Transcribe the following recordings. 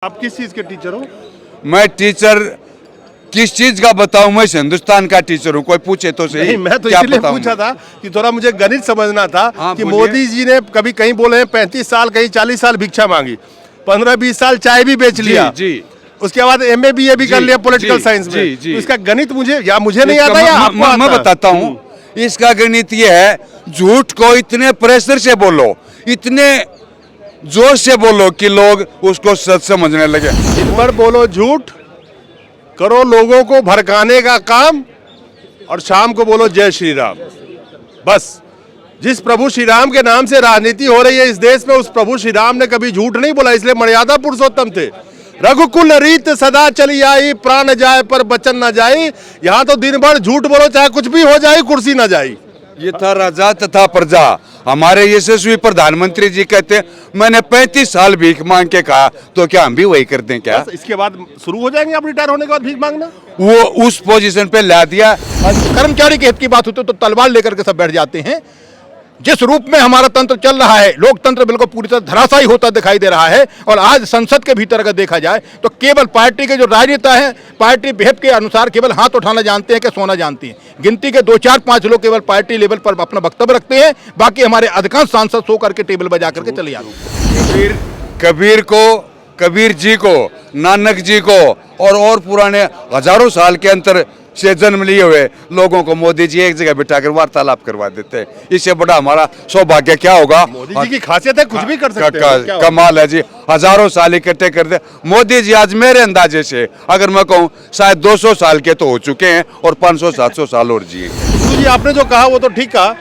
आप किस चीज के टीचर हो? मैं टीचर किस चीज का बताऊं? मैं हिंदुस्तान का टीचर हूं। कोई पूछे तो सही। नहीं, मैं तो क्या इसलिए बताऊं? पूछा था कि थोड़ा मुझे गणित समझना था। हाँ, कि बोलिए। मोदी जी ने कभी कहीं बोले हैं 35 साल, कहीं 40 साल भिक्षा मांगी, 15-20 साल चाय भी बेच लिया, जी। उसके बाद MA BA भी कर लिया पॉलिटिकल जी, साइंस में। जी। तो इसका गणित मुझे नहीं इसका आता या आपको आता मैं है? बताता हूँ। इसका गणित ये है, झूठ को इतने प्रेशर से बोलो, इतने जोर से बोलो कि लोग उसको सच समझने लगे। दिन भर बोलो झूठ, करो लोगों को भड़काने का काम, और शाम को बोलो जय श्री राम। बस जिस प्रभु श्री राम के नाम से राजनीति हो रही है इस देश में, उस प्रभु श्री राम ने कभी झूठ नहीं बोला, इसलिए मर्यादा पुरुषोत्तम थे। रघुकुल रीत सदा चली आई, प्राण जाए पर बचन न जाई। यहाँ तो दिन भर झूठ बोलो, चाहे कुछ भी हो जाए, कुर्सी न जाई। ये था राजा तथा प्रजा। हमारे यशस्वी प्रधानमंत्री जी कहते हैं, मैंने 35 साल भीख मांग के कहा, तो क्या हम भी वही कर दें क्या? इसके बाद शुरू हो जाएंगे आप रिटायर होने के बाद भीख मांगना? वो उस पोजीशन पे ला दिया। कर्मचारी के हित की बात होती तो तलवार लेकर के सब बैठ जाते हैं। जिस रूप में हमारा तंत्र चल रहा है, लोकतंत्र बिल्कुल पूरी तरह धराशायी होता दिखाई दे रहा है। और आज संसद के भीतर अगर देखा जाए तो केवल पार्टी के जो राजनेता हैं, पार्टी विहिप के अनुसार केवल हाथ उठाना जानते हैं कि सोना जानते हैं। गिनती के 2 4 5 लोग केवल पार्टी लेवल पर अपना वक्तव्य रखते हैं, बाकी हमारे अधिकांश सांसद सो करके टेबल बजा करके चले जाते हैं। कबीर को, कबीर जी को, नानक जी को और पुराने हजारों साल के अंतर से जन्म लिए हुए लोगों को मोदी जी एक जगह बिठाकर वार्तालाप करवा देते हैं। इससे बड़ा हमारा सौभाग्य क्या होगा? मोदी जी की खासियत है, कुछ भी कर सकते हैं। क्या कमाल है जी, हजारों साल इकट्ठे कर दे। मोदी जी आज मेरे अंदाजे से अगर मैं कहूँ शायद 200 साल के तो हो चुके हैं और 500-700 साल और जिए। जी आपने जो कहा वो तो ठीक कहा,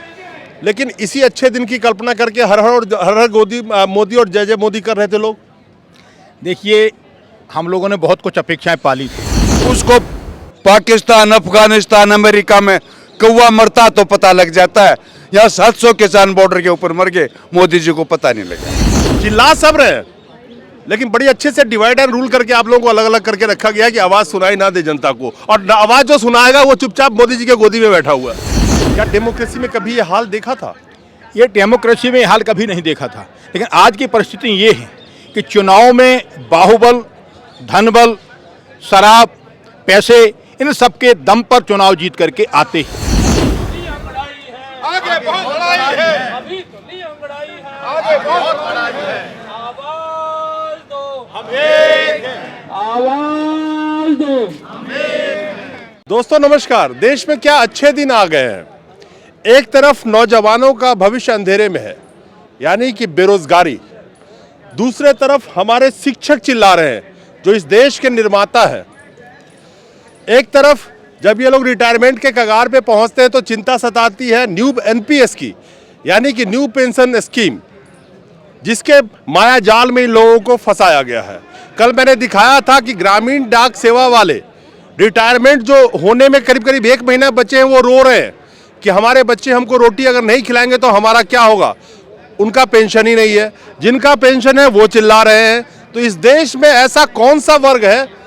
लेकिन इसी अच्छे दिन की कल्पना करके हर हर मोदी और जय जय मोदी कर रहे थे लोग। देखिए, हम लोगों ने बहुत कुछ अपेक्षाएं पाली थी। उसको पाकिस्तान, अफगानिस्तान, अमेरिका में कौवा मरता तो पता लग जाता है। यहाँ 700 किसान बॉर्डर के ऊपर मर गए, मोदी जी को पता नहीं लगा। चिल्ला सब रहे हैं, लेकिन बड़ी अच्छे से डिवाइड एंड रूल करके आप लोगों को अलग अलग करके रखा गया है कि आवाज सुनाई ना दे जनता को, और आवाज जो सुनाएगा वो चुपचाप मोदी जी के गोदी में बैठा हुआ है। क्या डेमोक्रेसी में कभी ये हाल देखा था? ये डेमोक्रेसी में हाल कभी नहीं देखा था, लेकिन आज की परिस्थिति ये है कि चुनाव में बाहुबल, धनबल, शराब, पैसे, इन सब के दम पर चुनाव जीत करके आते हैं। आगे बहुत लड़ाई है, अभी दुनिया लड़ाई है, आगे बहुत लड़ाई है। आवाज दो, हम एक हैं। आवाज दो। दोस्तों नमस्कार। देश में क्या अच्छे दिन आ गए हैं। एक तरफ नौजवानों का भविष्य अंधेरे में है, यानी कि बेरोजगारी। दूसरे तरफ हमारे शिक्षक चिल्ला रहे हैं, जो इस देश के निर्माता हैं। एक तरफ जब ये लोग रिटायरमेंट के कगार पे पहुंचते हैं तो चिंता सताती है न्यू NPS की, यानी कि न्यू पेंशन स्कीम, जिसके माया जाल में इन लोगों को फंसाया गया है। कल मैंने दिखाया था कि ग्रामीण डाक सेवा वाले रिटायरमेंट जो होने में करीब करीब 1 महीना बचे हैं, वो रो रहे हैं कि हमारे बच्चे हमको रोटी अगर नहीं खिलाएंगे तो हमारा क्या होगा। उनका पेंशन ही नहीं है, जिनका पेंशन है वो चिल्ला रहे हैं। तो इस देश में ऐसा कौन सा वर्ग है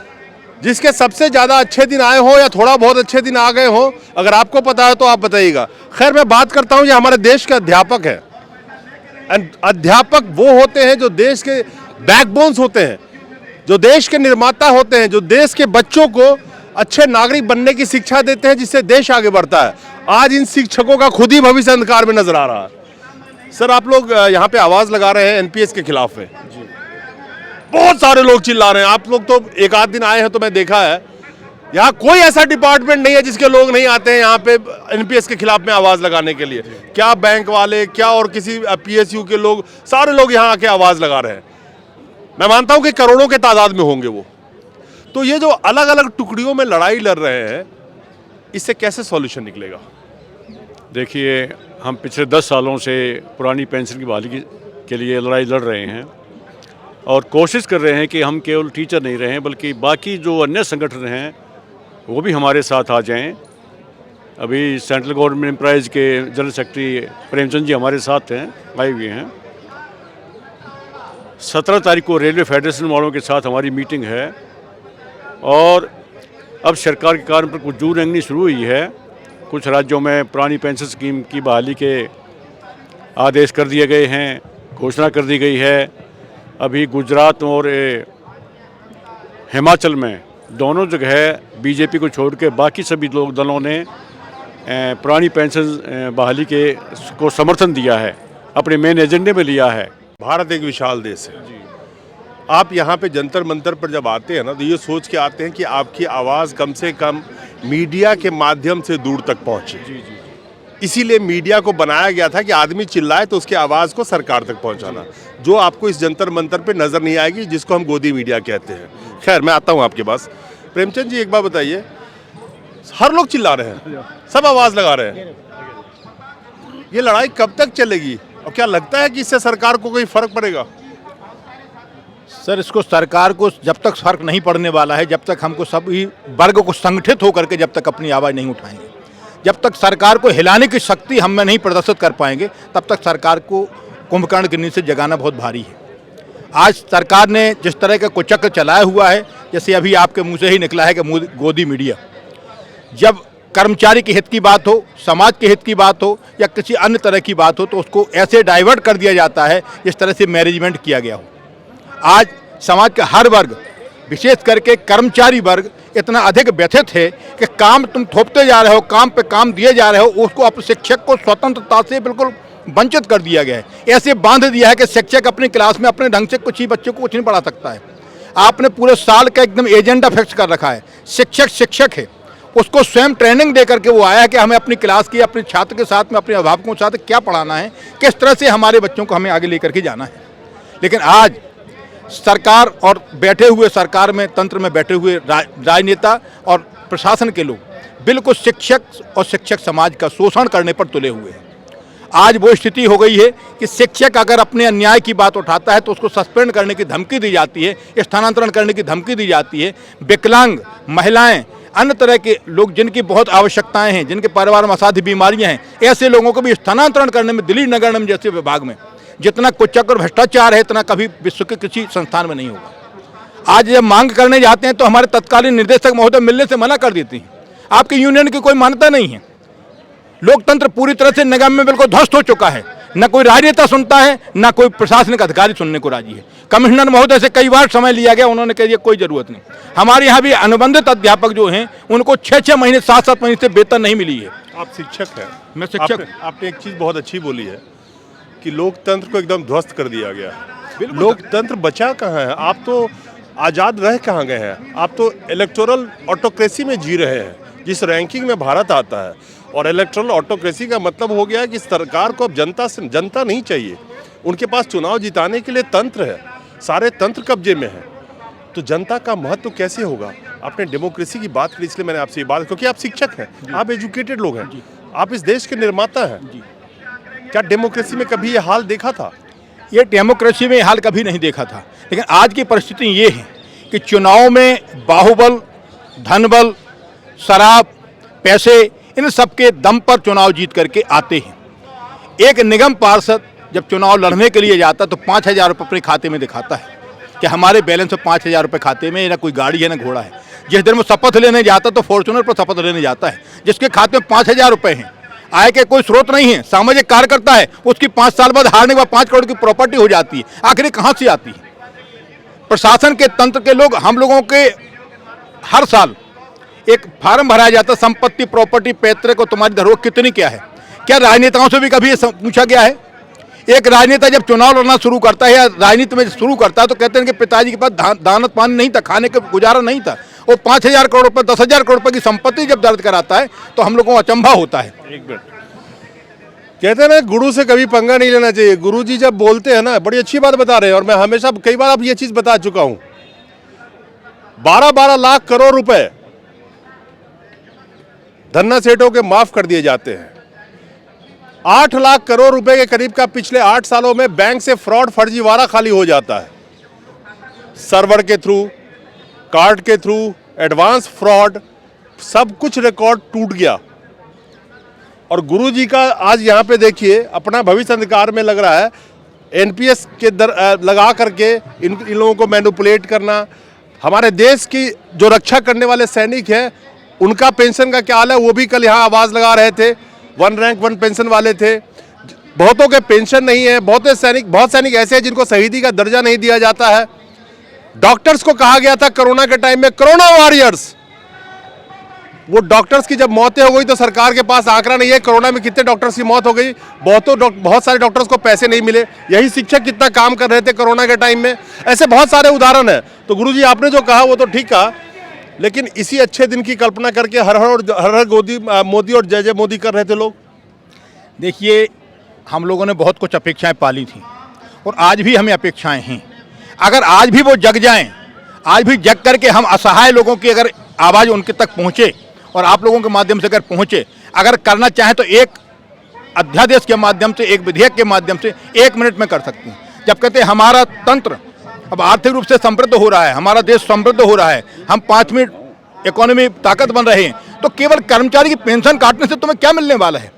जिसके सबसे ज़्यादा अच्छे दिन आए हो या थोड़ा बहुत अच्छे दिन आ गए हो? अगर आपको पता है तो आप बताइएगा। खैर, मैं बात करता हूँ, ये हमारे देश के अध्यापक हैं। अध्यापक वो होते हैं जो देश के बैकबोन्स होते हैं, जो देश के निर्माता होते हैं, जो देश के बच्चों को अच्छे नागरिक बनने की शिक्षा देते हैं, जिससे देश आगे बढ़ता है। आज इन शिक्षकों का खुद ही भविष्य अंधकार में नजर आ रहा है। सर, आप लोग यहाँ पे आवाज़ लगा रहे हैं NPS के खिलाफ में, बहुत सारे लोग चिल्ला रहे हैं। आप लोग तो एक आध दिन आए हैं तो मैं देखा है, यहाँ कोई ऐसा डिपार्टमेंट नहीं है जिसके लोग नहीं आते हैं यहाँ पे NPS के खिलाफ में आवाज़ लगाने के लिए। क्या बैंक वाले, क्या और किसी PSU के लोग, सारे लोग यहाँ आके आवाज़ लगा रहे हैं। मैं मानता हूँ कि करोड़ों के तादाद में होंगे वो। तो ये जो अलग अलग टुकड़ियों में लड़ाई लड़ रहे हैं, इससे कैसे सॉल्यूशन निकलेगा? देखिए, हम पिछले 10 सालों से पुरानी पेंशन की बहाली के लिए लड़ाई लड़ रहे हैं और कोशिश कर रहे हैं कि हम केवल टीचर नहीं रहें, बल्कि बाकी जो अन्य संगठन हैं वो भी हमारे साथ आ जाएं। अभी सेंट्रल गवर्नमेंट एम्प्लॉयज़ के जनरल सेक्रेटरी प्रेमचंद जी हमारे साथ हैं, आए हुए हैं। 17 तारीख को रेलवे फेडरेशन वालों के साथ हमारी मीटिंग है और अब सरकार के कारण पर कुछ जू रेंगनी शुरू हुई है। कुछ राज्यों में पुरानी पेंशन स्कीम की बहाली के आदेश कर दिए गए हैं, घोषणा कर दी गई है। अभी गुजरात और हिमाचल में दोनों जगह बीजेपी को छोड़ के बाकी सभी लोग दलों ने पुरानी पेंशन बहाली के को समर्थन दिया है, अपने मेन एजेंडे में लिया है। भारत एक विशाल देश है। आप यहाँ पे जंतर मंतर पर जब आते हैं ना, तो ये सोच के आते हैं कि आपकी आवाज़ कम से कम मीडिया के माध्यम से दूर तक पहुँचे। इसीलिए मीडिया को बनाया गया था कि आदमी चिल्लाए तो उसकी आवाज़ को सरकार तक पहुँचाना, जो आपको इस जंतर मंतर पे नज़र नहीं आएगी, जिसको हम गोदी मीडिया कहते हैं। खैर, मैं आता हूँ आपके पास। प्रेमचंद जी, एक बात बताइए, हर लोग चिल्ला रहे हैं, सब आवाज़ लगा रहे हैं, ये लड़ाई कब तक चलेगी और क्या लगता है कि इससे सरकार को कोई फर्क पड़ेगा? सर, इसको सरकार को जब तक फर्क नहीं पड़ने वाला है, जब तक हमको सभी वर्ग को संगठित होकर के जब तक अपनी आवाज़ नहीं उठाएंगे, जब तक सरकार को हिलाने की शक्ति हम में नहीं प्रदर्शित कर पाएंगे, तब तक सरकार को कुंभकर्ण के नीचे जगाना बहुत भारी है। आज सरकार ने जिस तरह का कुचक्र चलाया हुआ है, जैसे अभी आपके मुंह से ही निकला है कि गोदी मीडिया, जब कर्मचारी के हित की बात हो, समाज के हित की बात हो या किसी अन्य तरह की बात हो, तो उसको ऐसे डाइवर्ट कर दिया जाता है जिस तरह से मैनेजमेंट किया गया हो। आज समाज का हर वर्ग, विशेष करके कर्मचारी वर्ग, इतना अधिक व्यथित है कि काम तुम थोपते जा रहे हो, काम पे काम दिए जा रहे हो, उसको अब शिक्षक को स्वतंत्रता से बिल्कुल वंचित कर दिया गया है। ऐसे बांध दिया है कि शिक्षक अपनी क्लास में अपने ढंग से कुछ ही बच्चों को कुछ नहीं पढ़ा सकता है। आपने पूरे साल का एकदम एजेंडा फिक्स कर रखा है। शिक्षक शिक्षक है, उसको स्वयं ट्रेनिंग दे करके वो आया है कि हमें अपनी क्लास की, अपने छात्र के साथ में, अपने अभिभावकों के साथ क्या पढ़ाना है, किस तरह से हमारे बच्चों को हमें आगे लेकर के जाना है। लेकिन आज सरकार और बैठे हुए सरकार में, तंत्र में बैठे हुए राजनेता और प्रशासन के लोग बिल्कुल शिक्षक और शिक्षक समाज का शोषण करने पर तुले हुए हैं। आज वो स्थिति हो गई है कि शिक्षक अगर अपने अन्याय की बात उठाता है तो उसको सस्पेंड करने की धमकी दी जाती है, स्थानांतरण करने की धमकी दी जाती है। विकलांग, महिलाएं, अन्य तरह के लोग जिनकी बहुत आवश्यकताएं हैं, जिनके परिवार में असाध्य बीमारियां हैं, ऐसे लोगों को भी स्थानांतरण करने में दिल्ली नगर निगम जैसे विभाग में जितना कुचक्र और भ्रष्टाचार है, इतना कभी विश्व के किसी संस्थान में नहीं होगा। आज जब मांग करने जाते हैं तो हमारे तत्कालीन निर्देशक महोदय मिलने से मना कर देती हैं। आपकी यूनियन की कोई मान्यता नहीं है। लोकतंत्र पूरी तरह से निगम में बिल्कुल ध्वस्त हो चुका है। न कोई राजनेता सुनता है, न कोई प्रशासनिक अधिकारी सुनने को राजी है। कमिश्नर महोदय से कई बार समय लिया गया, उन्होंने कह दिया कोई जरूरत नहीं। हमारे यहाँ भी अनुबंधित अध्यापक जो हैं, उनको 6-6 महीने, 7-7 महीने से वेतन नहीं मिली है। आप शिक्षक हैं। मैं शिक्षक। आपने एक चीज़ बहुत अच्छी बोली है कि लोकतंत्र को एकदम ध्वस्त कर दिया गया है। लोकतंत्र बचा कहाँ है? आप तो आज़ाद रह कहाँ गए हैं? आप तो इलेक्टोरल ऑटोक्रेसी में जी रहे हैं, जिस रैंकिंग में भारत आता है। और इलेक्टोरल ऑटोक्रेसी का मतलब हो गया कि सरकार को अब जनता नहीं चाहिए। उनके पास चुनाव जिताने के लिए तंत्र है, सारे तंत्र कब्जे में है। तो जनता का महत्व कैसे होगा? आपने डेमोक्रेसी की बात की, इसलिए मैंने आपसे ये बात, क्योंकि आप शिक्षक हैं, आप एजुकेटेड लोग हैं, आप इस देश के निर्माता हैं। क्या डेमोक्रेसी में कभी ये हाल देखा था? ये डेमोक्रेसी में हाल कभी नहीं देखा था। लेकिन आज की परिस्थिति ये है कि चुनाव में बाहुबल, धनबल, शराब, पैसे, इन सब के दम पर चुनाव जीत करके आते हैं। एक निगम पार्षद जब चुनाव लड़ने के लिए जाता तो 5,000 रुपये अपने खाते में दिखाता है कि हमारे बैलेंस में 5,000 रुपये खाते में, ना कोई गाड़ी है ना घोड़ा है। जिस दिन वो शपथ लेने जाता तो फॉर्च्यूनर पर शपथ लेने जाता है, जिसके खाते में 5,000 रुपये हैं। आय के कोई स्रोत नहीं है, सामाजिक कार्य करता है, उसकी 5 साल बाद हारने के बाद 5 करोड़ की प्रॉपर्टी हो जाती है। आखिर कहाँ से आती है? प्रशासन के तंत्र के लोग, हम लोगों के हर साल एक फार्म भराया जाता है, संपत्ति, प्रॉपर्टी, पैतृक और तुम्हारी धरोहर कितनी क्या है। क्या राजनेताओं से भी कभी ये पूछा गया है? एक राजनेता जब चुनाव लड़ना शुरू करता है या राजनीति में शुरू करता है तो कहते हैं कि पिताजी के पास दानत पानी नहीं था, खाने का गुजारा नहीं था। वो 5,000 करोड़ रुपये, 10,000 करोड़ रुपये की संपत्ति जब दर्ज कराता है तो हम लोगों को अचंभा होता है। एक मिनट, कहते हैं ना गुरु से कभी पंगा नहीं लेना चाहिए। गुरु जी जब बोलते हैं ना, बड़ी अच्छी बात बता रहे हैं, और मैं हमेशा कई बार अब ये चीज बता चुका हूं। 12-12 लाख करोड़ रुपए धन्ना सेठों के माफ कर दिए जाते हैं। 8 लाख करोड़ रुपए के करीब का पिछले 8 सालों में बैंक से फ्रॉड, फर्जीवाड़ा खाली हो जाता है। सर्वर के थ्रू, कार्ड के थ्रू, एडवांस फ्रॉड, सब कुछ रिकॉर्ड टूट गया। और गुरुजी का आज यहाँ पे देखिए अपना भविष्य अंधकार में लग रहा है। एनपीएस के लगा करके इन लोगों को मैनिपुलेट करना। हमारे देश की जो रक्षा करने वाले सैनिक हैं, उनका पेंशन का क्या हाल है? वो भी कल यहाँ आवाज़ लगा रहे थे। 1 रैंक 1 पेंशन वाले थे। बहुतों के पेंशन नहीं है। बहुत सैनिक ऐसे हैं जिनको शहीदी का दर्जा नहीं दिया जाता है। डॉक्टर्स को कहा गया था कोरोना के टाइम में कोरोना वॉरियर्स, वो डॉक्टर्स की जब मौतें हो गई तो सरकार के पास आंकड़ा नहीं है कोरोना में कितने डॉक्टर्स की मौत हो गई। बहुत सारे डॉक्टर्स को पैसे नहीं मिले, यही शिक्षक कितना काम कर रहे थे कोरोना के टाइम में। ऐसे बहुत सारे उदाहरण हैं। तो गुरुजी आपने जो कहा वो तो ठीक कहा, लेकिन इसी अच्छे दिन की कल्पना करके हर हर मोदी और जय जय मोदी कर रहे थे लोग। देखिए, हम लोगों ने बहुत कुछ अपेक्षाएं पाली थी और आज भी हमें अपेक्षाएं हैं। अगर आज भी वो जग जाएं, आज भी जग करके हम असहाय लोगों की अगर आवाज़ उनके तक पहुंचे और आप लोगों के माध्यम से अगर पहुंचे, अगर करना चाहें तो एक अध्यादेश के माध्यम से, एक विधेयक के माध्यम से 1 मिनट में कर सकते हैं। जब कहते हैं हमारा तंत्र अब आर्थिक रूप से समृद्ध हो रहा है, हमारा देश समृद्ध हो रहा है, हम 5वीं इकोनॉमी ताकत बन रहे हैं, तो केवल कर्मचारी की पेंशन काटने से तुम्हें क्या मिलने वाला है?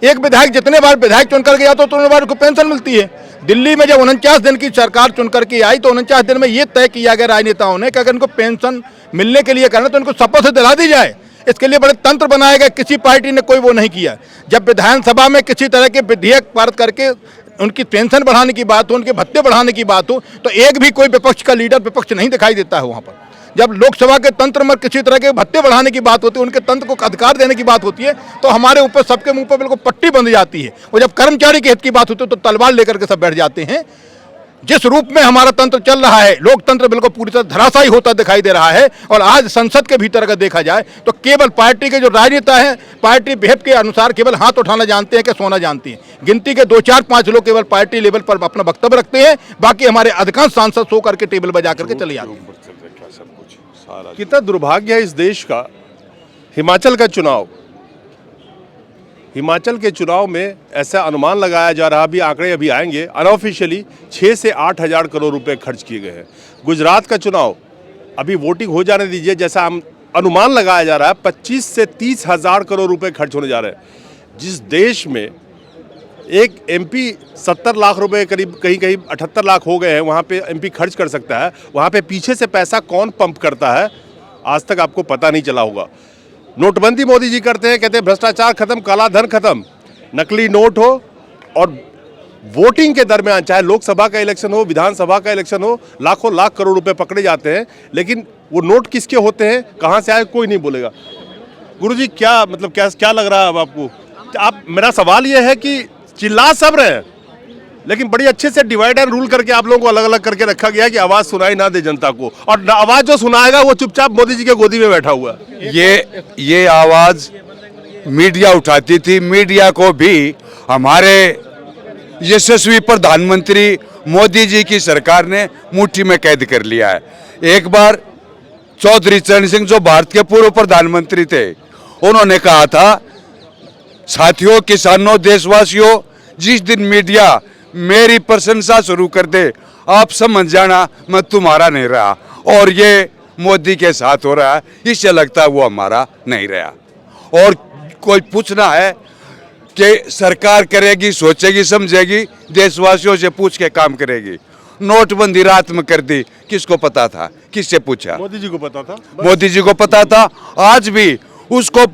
एक विधायक जितने बार विधायक चुनकर गया तो उतने बार उनको पेंशन मिलती है। दिल्ली में जब 49 दिन की सरकार चुनकर के आई तो 49 दिन में ये तय किया गया राजनेताओं ने कि अगर इनको पेंशन मिलने के लिए करना तो इनको शपथ से दिला दी जाए। इसके लिए बड़े तंत्र बनाए गए, किसी पार्टी ने कोई वो नहीं किया। जब विधानसभा में किसी तरह के विधेयक पारित करके उनकी पेंशन बढ़ाने की बात हो, उनके भत्ते बढ़ाने की बात हो, तो एक भी कोई विपक्ष का लीडर विपक्ष नहीं दिखाई देता है वहाँ पर। जब लोकसभा के तंत्र में किसी तरह के भत्ते बढ़ाने की बात होती है, उनके तंत्र को अधिकार देने की बात होती है, तो हमारे ऊपर सबके मुंह पर बिल्कुल पट्टी बंध जाती है। और जब कर्मचारी के हित की बात होती है तो तलवार लेकर के सब बैठ जाते हैं। जिस रूप में हमारा तंत्र चल रहा है, लोकतंत्र बिल्कुल पूरी तरह धराशायी होता दिखाई दे रहा है। और आज संसद के भीतर अगर देखा जाए तो केवल पार्टी के जो राजनेता हैं, पार्टी विहिप के अनुसार केवल हाथ उठाना जानते हैं कि सोना जानते हैं। गिनती के 2, 4, 5 लोग केवल पार्टी लेवल पर अपना वक्तव्य रखते हैं, बाकी हमारे अधिकांश सांसद सो करके टेबल बजा करके चले जाते हैं। कितना दुर्भाग्य है इस देश का। हिमाचल का चुनाव, हिमाचल के चुनाव में ऐसा अनुमान लगाया जा रहा, अभी आंकड़े अभी आएंगे, अनऑफिशियली 6 से 8 हज़ार करोड़ रुपए खर्च किए गए हैं। गुजरात का चुनाव अभी वोटिंग हो जाने दीजिए, जैसा अनुमान लगाया जा रहा है 25 से 30 हज़ार करोड़ रुपए खर्च होने जा रहे हैं। जिस देश में एक एमपी 70 लाख रुपए करीब, कहीं कहीं 78 लाख हो गए हैं, वहाँ पे एमपी खर्च कर सकता है, वहाँ पे पीछे से पैसा कौन पंप करता है आज तक आपको पता नहीं चला होगा। नोटबंदी मोदी जी करते हैं, कहते हैं भ्रष्टाचार खत्म, काला धन खत्म, नकली नोट हो, और वोटिंग के दरमियान चाहे लोकसभा का इलेक्शन हो, विधानसभा का इलेक्शन हो, लाखों लाख करोड़ रुपए पकड़े जाते हैं, लेकिन वो नोट किसके होते हैं, कहाँ से आए, कोई नहीं बोलेगा। गुरुजी क्या मतलब क्या लग रहा है अब आपको? मेरा सवाल ये है कि चिल्ला सब रहे हैं, लेकिन बड़ी अच्छे से डिवाइड एंड रूल करके आप लोगों को अलग अलग करके रखा गया कि आवाज सुनाई ना दे जनता को, और आवाज जो सुनाएगा वो चुपचाप मोदी जी के गोदी में बैठा हुआ है। ये आवाज मीडिया उठाती थी। मीडिया को भी हमारे यशस्वी प्रधानमंत्री मोदी जी की सरकार ने मुट्ठी में कैद कर लिया है। एक बार चौधरी चरण सिंह जो भारत के पूर्व प्रधानमंत्री थे, उन्होंने कहा था, साथियों, किसानों, देशवासियों, जिस दिन मीडिया मेरी प्रशंसा शुरू कर दे, आप समझ जाना मैं तुम्हारा नहीं रहा। और ये मोदी के साथ हो रहा है, इससे लगता है वो हमारा नहीं रहा। और कोई पूछना है कि सरकार करेगी, सोचेगी, समझेगी, देशवासियों से पूछ के काम करेगी। नोटबंदी रात में कर दी, किसको पता था? किससे पूछा? मोदी जी को पता था। मोदी जी को पता था। आज भी उसको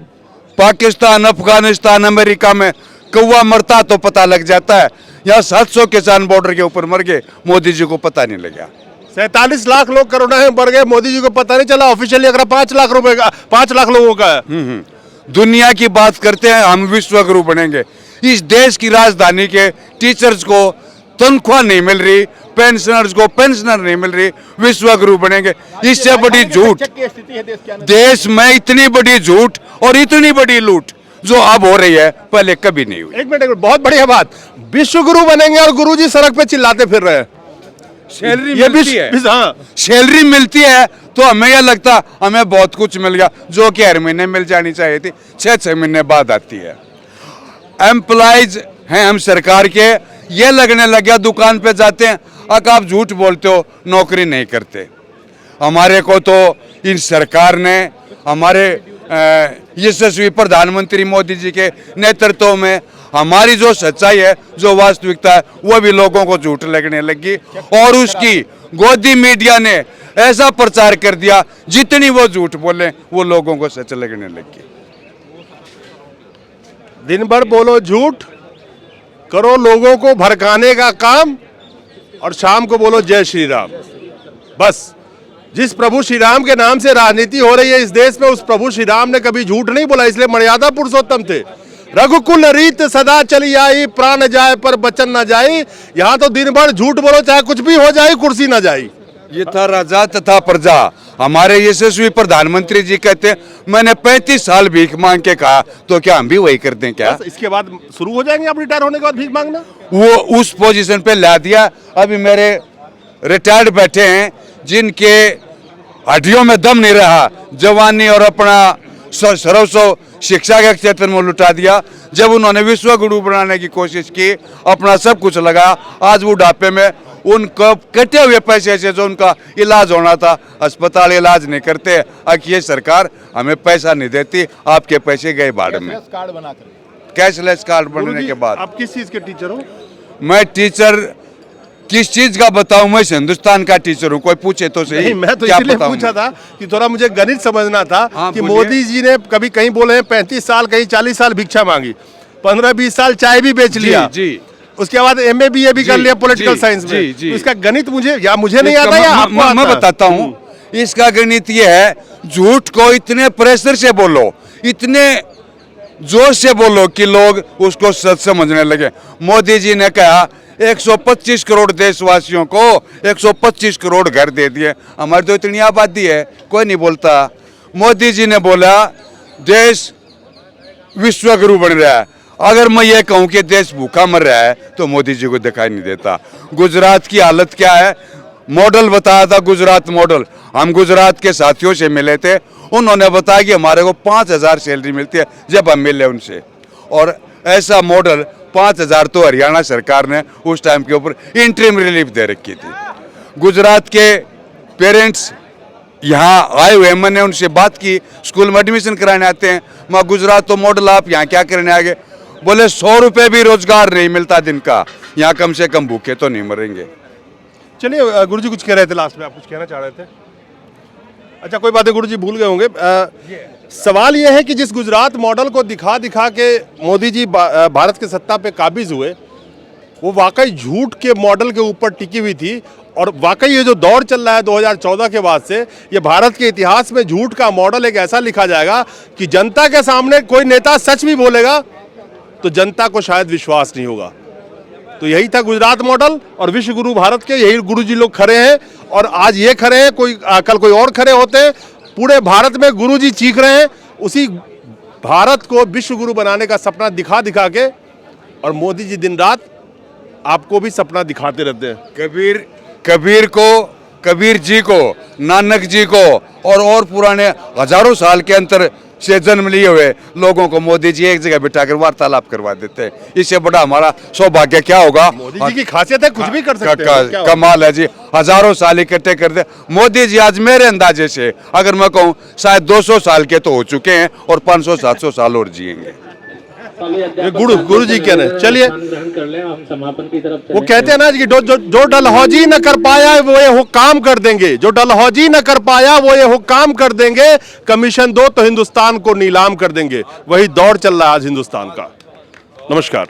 पाकिस्तान, अफगानिस्तान, अमेरिका में कौवा मरता तो पता लग जाता है। यहाँ 700 किसान बॉर्डर के ऊपर मर गए, मोदी जी को पता नहीं लगा। 47 लाख लोग कोरोना में मर गए, मोदी जी को पता नहीं चला। ऑफिशियली अगर 5 लाख रुपए का, 5 लाख लोगों का है। दुनिया की बात करते हैं, हम विश्व गुरु बनेंगे। इस देश की राजधानी के टीचर्स को तनख्वाह नहीं मिल रही, पेंशनर्स को पेंशनर नहीं मिल रही, विश्व गुरु बनेंगे। इससे बड़ी झूठ देश में, इतनी बड़ी झूठ और इतनी बड़ी लूट जो अब हो रही है, पहले कभी नहीं हुई। एक मिनट, बहुत बढ़िया बात, विश्व गुरु बनेंगे और गुरुजी सड़क पे चिल्लाते फिर रहे हैं। सैलरी मिलती है, हाँ, सैलरी मिलती है तो हमें यह लगता हमें बहुत कुछ मिल गया, जो कि हर महीने मिल जानी चाहिए थी, 6-6 महीने बाद आती है। एम्प्लॉइज हैं हम सरकार के, ये लगने लग गया दुकान पे जाते हैं, अगर आप झूठ बोलते हो नौकरी नहीं करते। हमारे को तो इन सरकार ने, हमारे यशस्वी प्रधानमंत्री मोदी जी के नेतृत्व में हमारी जो सच्चाई है, जो वास्तविकता है, वो भी लोगों को झूठ लगने लगी। और उसकी गोदी मीडिया ने ऐसा प्रचार कर दिया, जितनी वो झूठ बोले वो लोगों को सच लगने लगी। दिन भर बोलो झूठ, करो लोगों को भड़काने का काम, और शाम को बोलो जय श्री राम। बस जिस प्रभु श्री राम के नाम से राजनीति हो रही है इस देश में, उस प्रभु श्री राम ने कभी झूठ नहीं बोला, इसलिए मर्यादा पुरुषोत्तम थे। रघुकुल रीत सदा चली आई, प्राण जाए पर बचन न जाए। यहाँ तो दिन भर झूठ बोलो, चाहे कुछ भी हो जाए, कुर्सी न जाए। ये था राजा तथा प्रजा। हमारे यशस्वी प्रधानमंत्री जी कहते हैं मैंने 35 साल भीख मांग के कहा, तो क्या हम भी वही करते हैं क्या? इसके बाद शुरू हो जाएंगे आप रिटायर होने के बाद भीख मांगना? वो उस पोजीशन पे ला दिया। अभी मेरे रिटायर्ड बैठे हैं जिनके हड्डियों में दम नहीं रहा, जवानी और अपना सर्वस्व शिक्षा के क्षेत्र में लुटा दिया। जब उन्होंने विश्व गुरु बनाने की कोशिश की, अपना सब कुछ लगा, आज बुढ़ापे में उनको कटे हुए पैसे से जो उनका इलाज होना था, अस्पताल इलाज नहीं करते। अब ये सरकार हमें पैसा नहीं देती, आपके पैसे गए भाड़ में। कार्ड बनाकर कैशलेस कार्ड बनने के बाद। आप किस चीज के टीचर हो? मैं टीचर किस चीज का बताऊं? मैं हिंदुस्तान का टीचर हूं, कोई पूछे तो सही। नहीं, मैं तो क्या इसलिए बताऊं? पूछा था कि थोड़ा मुझे गणित समझना था हाँ, कि बोलिए। मोदी जी ने कभी कहीं बोले हैं 35 साल, कहीं 40 साल भिक्षा मांगी, 15-20 साल चाय भी बेच लिया, जी। उसके बाद MA BA भी कर जी, लिया पॉलिटिकल जी, साइंस में। जी, जी। तो इसका गणित मुझे नहीं इसका आता या आपको मैं आता है? बताता हूँ। इसका गणित ये है, झूठ को इतने प्रेशर से बोलो, इतने जोर से बोलो कि लोग उसको सच समझने लगे। मोदी जी ने कहा 125 करोड़ देशवासियों को 125 करोड़ घर दे दिए। हमारी तो इतनी आबादी है, कोई नहीं बोलता। मोदी जी ने बोला देश विश्व गुरु बन रहा है। अगर मैं ये कहूँ कि देश भूखा मर रहा है तो मोदी जी को दिखाई नहीं देता। गुजरात की हालत क्या है? मॉडल बताया था, गुजरात मॉडल। हम गुजरात के साथियों से मिले थे, उन्होंने बताया कि हमारे को 5,000 सैलरी मिलती है जब हम मिले उनसे। और ऐसा मॉडल 5,000 तो हरियाणा सरकार ने उस टाइम के ऊपर इंटरिम रिलीफ दे रखी थी। गुजरात के पेरेंट्स यहाँ आए हुए, मैंने उनसे बात की, स्कूल में एडमिशन कराने आते हैं। मैं गुजरात तो मॉडल, आप यहाँ क्या करने आगे? बोले 100 रुपये भी रोजगार नहीं मिलता दिन का, यहाँ कम से कम भूखे तो नहीं मरेंगे। चलिए गुरुजी कुछ कह रहे थे लास्ट में, आप कुछ कहना चाह रहे थे? अच्छा, कोई बातें गुरुजी भूल गए होंगे। सवाल यह है कि जिस गुजरात मॉडल को दिखा दिखा के मोदी जी भारत के सत्ता पे काबिज हुए, वो वाकई झूठ के मॉडल के ऊपर टिकी हुई थी। और वाकई ये जो दौर चल रहा है 2014 के बाद से, ये भारत के इतिहास में झूठ का मॉडल एक ऐसा लिखा जाएगा कि जनता के सामने कोई नेता सच भी बोलेगा तो जनता को शायद विश्वास नहीं होगा। तो यही था गुजरात मॉडल और विश्व गुरु भारत के, यही गुरुजी लोग खड़े हैं। और आज ये खड़े हैं, कल कोई और खड़े होते हैं। पूरे भारत में गुरुजी चीख रहे हैं उसी भारत को विश्व गुरु बनाने का सपना दिखा दिखा के, और मोदी जी दिन रात आपको भी सपना दिखाते रहते हैं। कबीर जी को, नानक जी को और पुराने हजारों साल के अंतर से जन्म लिए हुए लोगों को मोदी जी एक जगह बिठाकर वार्तालाप करवा देते हैं। इससे बड़ा हमारा सौभाग्य क्या होगा? मोदी जी की खासियत है, कुछ भी कर सकते हैं। क्या कमाल है जी, हजारों साल इकट्ठे कर दे। मोदी जी आज मेरे अंदाजे से अगर मैं कहूँ शायद 200 साल के तो हो चुके हैं और 500-700 साल और जिएंगे। गुरु जी कहने, चलिए कर लें, हम समापन की तरफ वो कहते हैं ना कि जो डलहौजी न कर पाया वो ये हो काम कर देंगे, जो डलहौजी न कर पाया वो ये हो काम कर देंगे, कमीशन दो तो हिंदुस्तान को नीलाम कर देंगे। वही दौर चल रहा है आज हिंदुस्तान का। नमस्कार।